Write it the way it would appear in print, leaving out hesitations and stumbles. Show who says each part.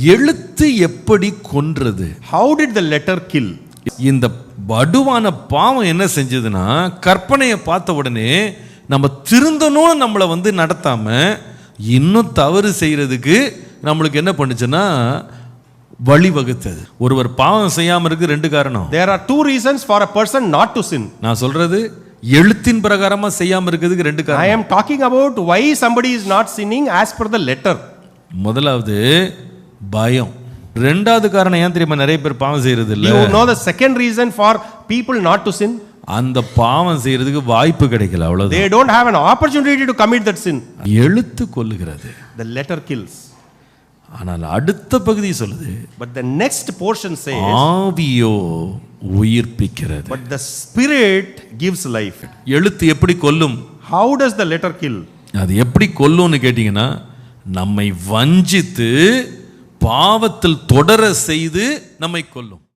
Speaker 1: எழுத்து எப்படி கொன்றது?
Speaker 2: How did the letter kill?
Speaker 1: இந்த வடுவான பாவம் என்ன செஞ்சதுன்னா, கற்பனையை பார்த்த உடனே நம்ம திருந்தணும் நம்மளை நடத்தாம இன்னும் தவறு செய்யறதுக்கு நம்மளுக்கு என்ன பண்ணுச்சுன்னா வழிவகுத்தது. ஒருவர் பாவம் செய்யாம இருக்கு ரெண்டு காரணம்.
Speaker 2: There are two reasons for a person not to sin.
Speaker 1: நான் சொல்றது எழுத்தின் பிரகாரமா செய்யாம இருக்கிறதுக்கு ரெண்டு காரணம்.
Speaker 2: I am talking about why somebody is not sinning as per the letter.
Speaker 1: முதலாவது பயம். ரெண்டாவது காரணம் ஏன் தெரியுமா நிறைய பேர் பாவம் செய்யறது இல்ல?
Speaker 2: You know the second reason for people not to sin?
Speaker 1: அந்த பாவம் செய்யறதுக்கு வாய்ப்பு கிடைக்கல, அவ்வளவுதான்.
Speaker 2: They don't have an opportunity to commit that sin.
Speaker 1: எழுத்து கொல்லுகிறது.
Speaker 2: The letter kills.
Speaker 1: ஆனால் அடுத்த பகுதி சொல்லுது,
Speaker 2: But the next portion says,
Speaker 1: ஆவியோ உயிர்ப்பிக்கிறது.
Speaker 2: but the spirit gives life.
Speaker 1: எழுத்து எப்படி கொல்லும்?
Speaker 2: How does the letter kill?
Speaker 1: அது எப்படி கொல்லும்னு கேட்டீங்கன்னா, நம்மை வஞ்சித்து பாவத்தில் தொடர செய்து நம்மை கொல்லும்.